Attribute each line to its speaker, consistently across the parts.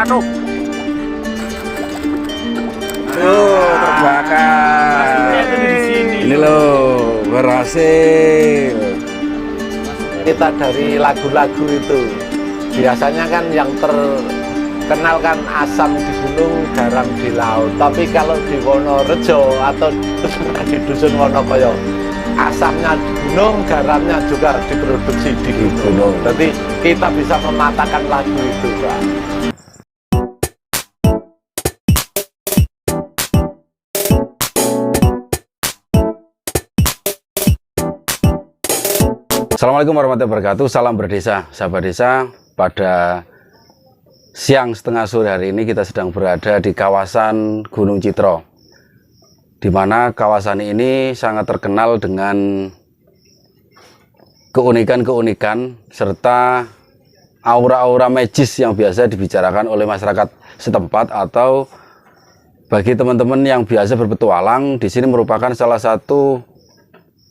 Speaker 1: anu. Tuh, terbakar. Ini loh, berhasil.
Speaker 2: Kita dari lagu-lagu itu biasanya kan yang terkenal kan asam di gunung, garam di laut. Tapi kalau di Wonorejo atau di dusun Wonokoyo, asamnya di gunung, garamnya juga diproduksi di gunung. Jadi kita bisa mematakan lagu itu, Pak.
Speaker 1: Assalamualaikum warahmatullahi wabarakatuh. Salam berdesa, sahabat desa. Pada siang setengah sore hari ini kita sedang berada di kawasan Gunung Citro, di mana kawasan ini sangat terkenal dengan keunikan-keunikan serta aura-aura magis yang biasa dibicarakan oleh masyarakat setempat, atau bagi teman-teman yang biasa berpetualang, di sini merupakan salah satu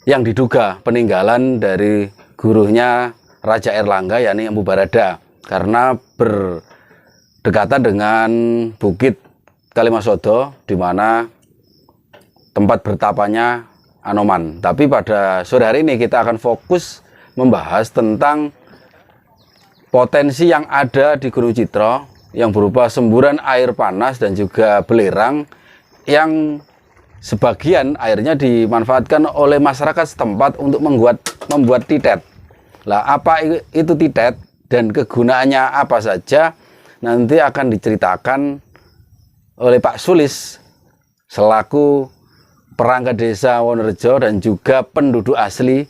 Speaker 1: yang diduga peninggalan dari gurunya Raja Airlangga, yakni Empu Barada, karena berdekatan dengan Bukit Kalimasodo, di mana tempat bertapanya Anoman. Tapi pada sore hari ini kita akan fokus membahas tentang potensi yang ada di Gunung Citro, yang berupa semburan air panas dan juga belerang, yang sebagian airnya dimanfaatkan oleh masyarakat setempat untuk membuat titet. Lah, apa itu titet dan kegunaannya apa saja, nanti akan diceritakan oleh Pak Sulis selaku perangkat desa Wonorejo dan juga penduduk asli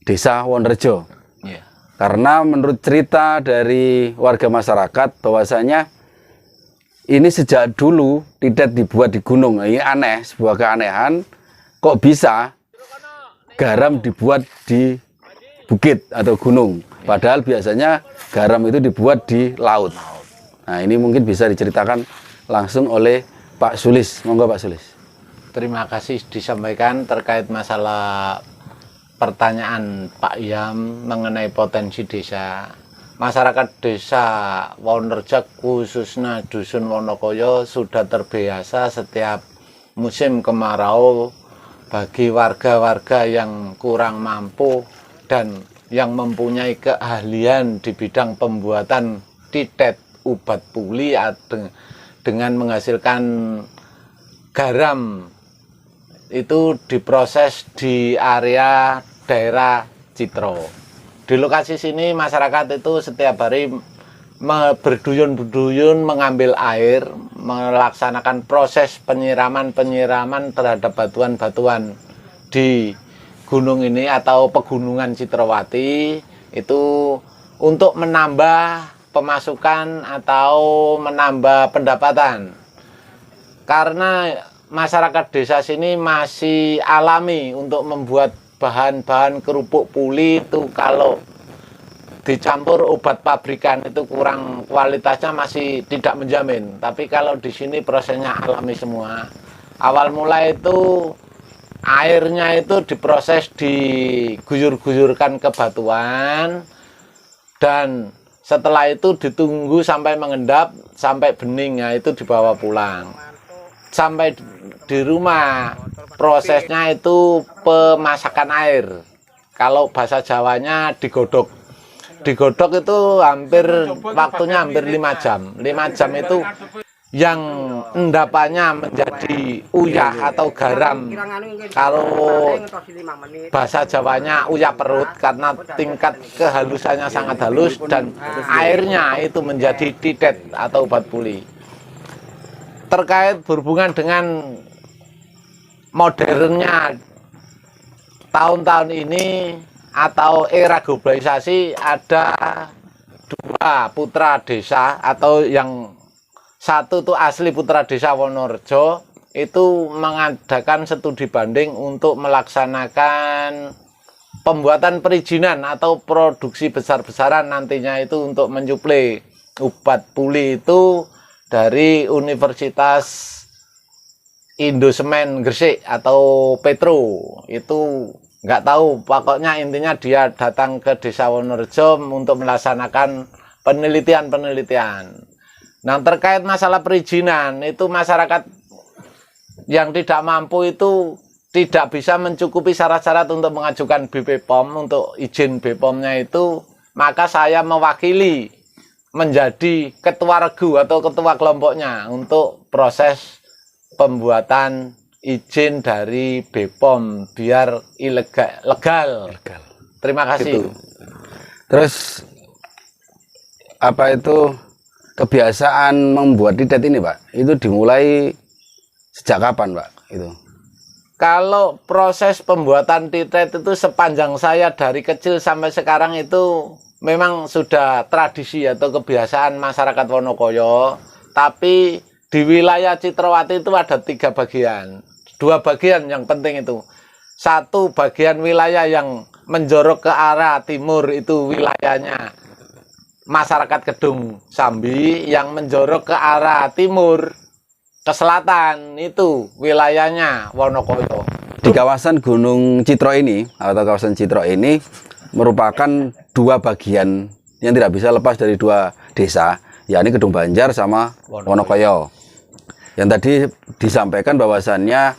Speaker 1: desa Wonorejo.
Speaker 2: Yeah.
Speaker 1: Karena menurut cerita dari warga masyarakat bahwasanya ini sejak dulu titet dibuat di gunung. Ini aneh, sebuah keanehan. Kok bisa garam dibuat di bukit atau gunung? Padahal biasanya garam itu dibuat di laut. Nah, ini mungkin bisa diceritakan langsung oleh Pak Sulis. Monggo Pak Sulis.
Speaker 2: Terima kasih disampaikan terkait masalah pertanyaan Pak Yam mengenai potensi desa. Masyarakat desa Wonorejo, khususnya dusun Wonokoyo, sudah terbiasa setiap musim kemarau bagi warga-warga yang kurang mampu dan yang mempunyai keahlian di bidang pembuatan titet ubat puli dengan menghasilkan garam, itu diproses di area daerah Citro. Di lokasi sini masyarakat itu setiap hari berduyun-berduyun mengambil air, melaksanakan proses penyiraman terhadap batuan-batuan di gunung ini atau pegunungan Citrowati, itu untuk menambah pemasukan atau menambah pendapatan. Karena masyarakat desa sini masih alami untuk membuat bahan-bahan kerupuk puli itu, kalau dicampur obat pabrikan itu kurang, kualitasnya masih tidak menjamin. Tapi kalau di sini prosesnya alami semua. Awal mulai itu airnya itu diproses, diguyur-guyurkan ke batuan, dan setelah itu ditunggu sampai mengendap, sampai bening, ya itu dibawa pulang. Sampai di rumah prosesnya itu pemasakan air. Kalau bahasa Jawanya digodok. Digodok itu waktunya hampir 5 jam. 5 jam itu yang endapannya menjadi uyah atau garam. Kalau bahasa Jawanya uyah perut, karena tingkat kehalusannya sangat halus, dan airnya itu menjadi titet atau obat puli. Terkait berhubungan dengan modernnya tahun-tahun ini atau era globalisasi, ada 2 putra desa, atau yang satu itu asli putra desa Wonorejo, itu mengadakan studi banding untuk melaksanakan pembuatan perizinan atau produksi besar-besaran nantinya itu untuk menyuplai obat puli itu dari Universitas Indosemen Gresik atau Petro. Itu nggak tahu, pokoknya intinya dia datang ke desa Wonorejo untuk melaksanakan penelitian. Nah, terkait masalah perizinan, itu masyarakat yang tidak mampu itu tidak bisa mencukupi syarat-syarat untuk mengajukan BPOM, untuk izin BPOM-nya itu, maka saya mewakili menjadi ketua regu atau ketua kelompoknya untuk proses pembuatan izin dari BPOM biar legal. Terima kasih.
Speaker 1: Gitu. Terus apa itu kebiasaan membuat titet ini, Pak? Itu dimulai sejak kapan, Pak? Itu.
Speaker 2: Kalau proses pembuatan titet itu sepanjang saya dari kecil sampai sekarang itu memang sudah tradisi atau kebiasaan masyarakat Wonokoyo. Tapi di wilayah Citrawati itu ada 3 bagian. 2 bagian yang penting itu. Satu bagian wilayah yang menjorok ke arah timur itu wilayahnya masyarakat Kedung Sambi, yang menjorok ke arah timur ke selatan itu wilayahnya Wonokoyo.
Speaker 1: Di kawasan Gunung Citro ini atau kawasan Citro ini merupakan 2 bagian yang tidak bisa lepas dari 2 desa, yakni Kedung Banjar sama Wonokoyo. Yang tadi disampaikan bahwasannya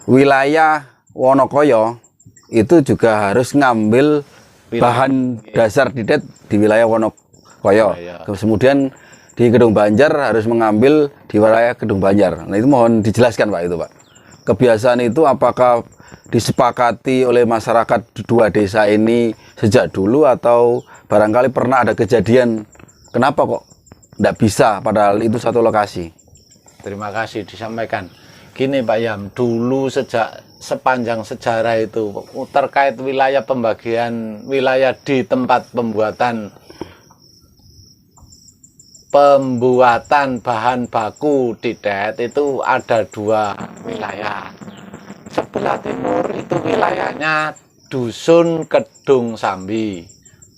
Speaker 1: wilayah Wonokoyo itu juga harus ngambil bahan dasar titet di wilayah Wonokoyo. Kemudian di Kedung Banjar harus mengambil di wilayah Kedung Banjar. Nah, itu mohon dijelaskan, Pak, itu, Pak. Kebiasaan itu apakah disepakati oleh masyarakat 2 desa ini sejak dulu atau barangkali pernah ada kejadian kenapa kok tidak bisa padahal itu satu lokasi?
Speaker 2: Terima kasih disampaikan. Gini, Pak Yam, dulu sejak sepanjang sejarah itu terkait wilayah pembagian wilayah di tempat pembuatan bahan baku titet itu ada 2 wilayah. Sebelah timur itu wilayahnya Dusun Kedung Sambi.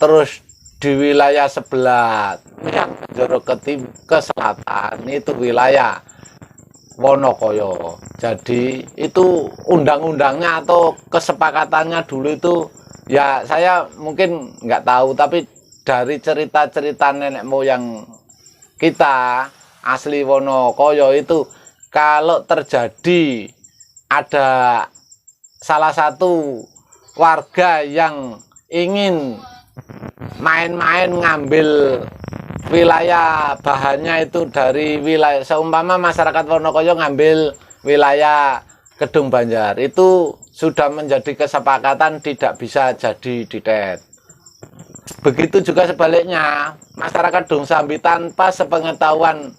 Speaker 2: Terus di wilayah sebelah yang menjorok ke selatan itu wilayah Wonokoyo. Jadi itu undang-undangnya atau kesepakatannya dulu itu ya saya mungkin nggak tahu, tapi dari cerita-cerita nenek moyang kita asli Wonokoyo itu kalau terjadi ada salah satu warga yang ingin main-main ngambil wilayah bahannya itu dari wilayah, seumpama masyarakat Wonokoyo ngambil wilayah Kedung Banjar, itu sudah menjadi kesepakatan tidak bisa jadi titet. Begitu juga sebaliknya, masyarakat Kedung Sambi tanpa sepengetahuan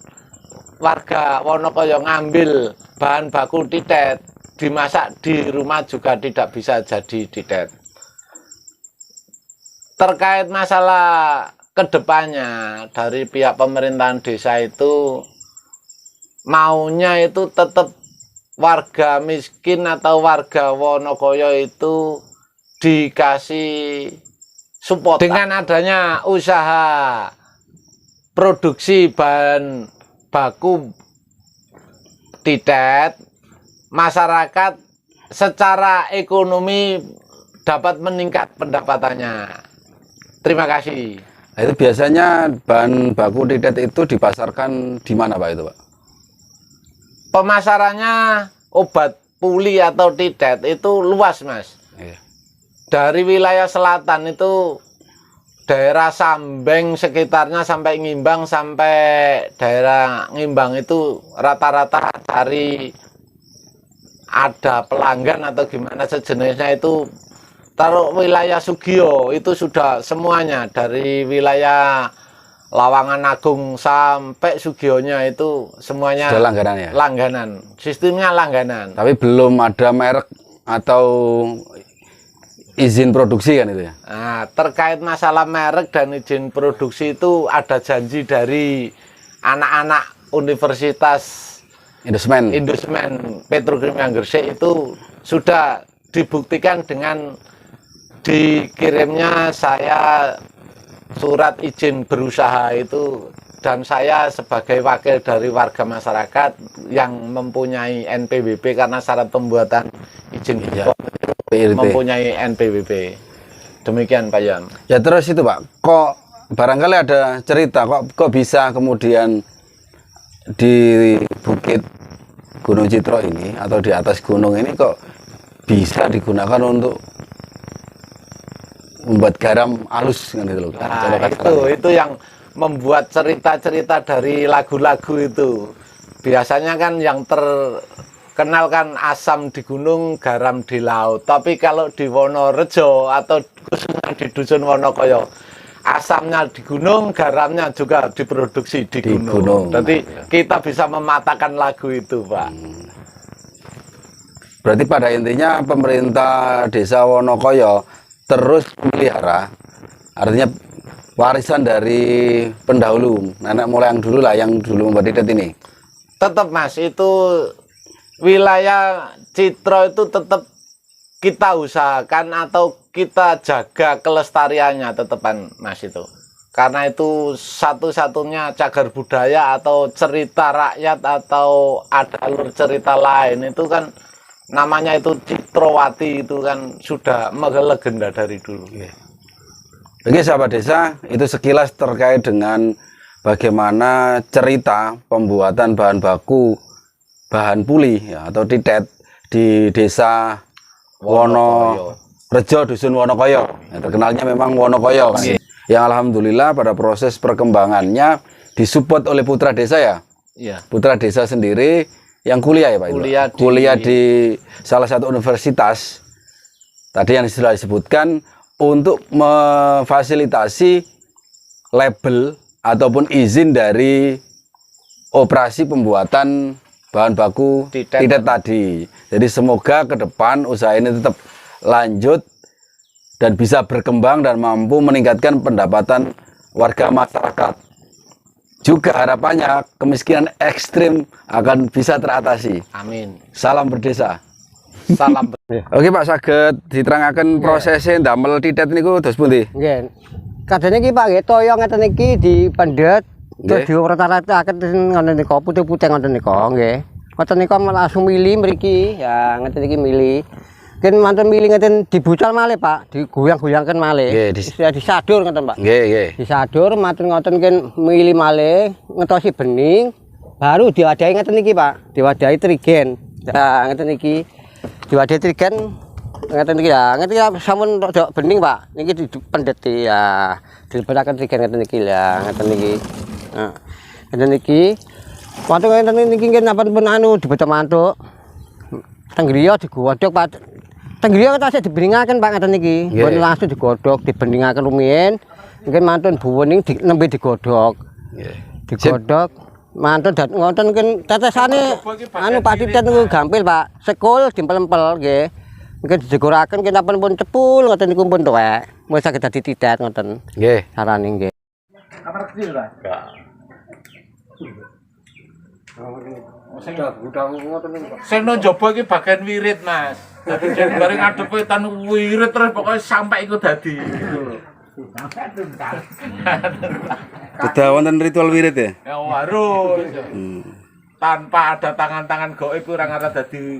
Speaker 2: warga Wonokoyo ngambil bahan baku titet, dimasak di rumah juga tidak bisa jadi titet. Terkait masalah kedepannya dari pihak pemerintahan desa itu maunya itu tetap warga miskin atau warga Wonokoyo itu dikasih support dengan adanya usaha produksi bahan baku titet, masyarakat secara ekonomi dapat meningkat pendapatannya. Terima kasih.
Speaker 1: Nah, itu biasanya bahan baku titet itu dipasarkan di mana, Pak, itu, Pak?
Speaker 2: Pemasarannya obat puli atau titet itu luas, Mas.
Speaker 1: Iya.
Speaker 2: Dari wilayah selatan itu daerah Sambeng sekitarnya sampai Ngimbang, sampai daerah Ngimbang itu rata-rata cari ada pelanggan atau gimana sejenisnya itu. Taruh wilayah Sugio itu sudah semuanya, dari wilayah Lawangan Agung sampai Sugionya itu semuanya
Speaker 1: sudah langganan ya?
Speaker 2: Langganan, sistemnya langganan.
Speaker 1: Tapi belum ada merek atau izin produksi kan itu ya?
Speaker 2: Nah, terkait masalah merek dan izin produksi itu ada janji dari anak-anak Universitas
Speaker 1: Indosmen
Speaker 2: Petrokimia Gresik itu sudah dibuktikan dengan dikirimnya saya surat izin berusaha itu, dan saya sebagai wakil dari warga masyarakat yang mempunyai NPWP karena syarat pembuatan izin mempunyai NPWP. Demikian, Pak Yam.
Speaker 1: Ya, terus itu, Pak, kok barangkali ada cerita kok bisa kemudian di Bukit Gunung Citro ini atau di atas gunung ini kok bisa digunakan untuk membuat garam halus kan gitu loh.
Speaker 2: Nah, itu yang membuat cerita-cerita dari lagu-lagu itu. Biasanya kan yang terkenal kan asam di gunung, garam di laut. Tapi kalau di Wonorejo atau khususnya di Dusun Wonokoyo, asamnya di gunung, garamnya juga diproduksi di gunung. Jadi kita bisa mematakan lagu itu, Pak.
Speaker 1: Berarti pada intinya pemerintah desa Wonokoyo terus memelihara, artinya warisan dari pendahulu, nenek moyang dulu lah yang dulu membuat titet ini.
Speaker 2: Tetap Mas, itu wilayah Citro itu tetap kita usahakan atau kita jaga kelestariannya tetepan Mas itu. Karena itu satu-satunya cagar budaya atau cerita rakyat atau ada alur cerita lain itu kan namanya itu Citrowati, itu kan sudah melegenda dari dulu.
Speaker 1: Oke sahabat desa, itu sekilas terkait dengan bagaimana cerita pembuatan bahan baku, bahan puli ya, atau titet di desa Wonorejo, Dusun Wonokoyo. Ya, terkenalnya memang Wonokoyo kan. Yang alhamdulillah pada proses perkembangannya disupport oleh putra desa ya. Putra desa sendiri yang kuliah ya Pak. Kuliah di salah satu universitas. Tadi yang sudah disebutkan untuk memfasilitasi label ataupun izin dari operasi pembuatan bahan baku titet tadi. Jadi semoga ke depan usaha ini tetap lanjut dan bisa berkembang dan mampu meningkatkan pendapatan warga masyarakat. Juga harapannya kemiskinan ekstrim akan bisa teratasi.
Speaker 2: Amin.
Speaker 1: Salam berdesa.
Speaker 2: Salam.
Speaker 1: Oke Pak, saged diterangkan prosesnya ndamel titet niku dos pundi?
Speaker 3: Nggih. Kadene iki Pak nggih toya ngeten iki dipendet terus diurut-urutaken ngoten nika putih-putih ngoten nika nggih. Ngoten nika langsung mili mriki ya ngeten iki mili. Ken mantun mili ngeten dibucal malih Pak, digoyang-goyangken malih.
Speaker 1: Nggih,
Speaker 3: disadur ngoten Pak.
Speaker 1: Nggih, nggih.
Speaker 3: Disadur mantun ngoten ken mili malih ngetosi bening baru diwadahi ngeten iki Pak, diwadahi trigen. Nah ngeten iki diwadahi trigen ngeten iki ya, ngeten iki sampun rada bening Pak. Niki dipendeti ya, dilebetaken trigen ngeten iki ya, ngeten iki. Nah, ngeten iki. Waktu ngeten niki nggih napa-napa anu dibeto-mantuk. Tenggriya digodhog Pak. Tenggriya tasih dibeningaken Pak ngeten iki. Mboten langsung digodhog, dibeningaken rumiyin. Nggih mantun buwening nembe digodhog.
Speaker 1: Nggih.
Speaker 3: Digodhog mantun ngoten kan tetesane anu Pak titet niku gampil Pak. Sekul dimpel-empel nggih. Nggih didegoraken ken pun cepul ngoten niku pun tuwek. Wis saged dadi titet ngoten.
Speaker 1: Nggih.
Speaker 3: Carane nggih.
Speaker 2: Kamar kecil Pak? Enggak. Sing nang njaba iki bagian wirid Mas. Dadi yen bareng ngadepe tan wirid terus pokoknya sampai iku dadi gitu lho.
Speaker 1: Sudah wonten ritual wirid ya?
Speaker 2: Ya harus. Tanpa ada tangan-tangan gaib ora ngarep dadi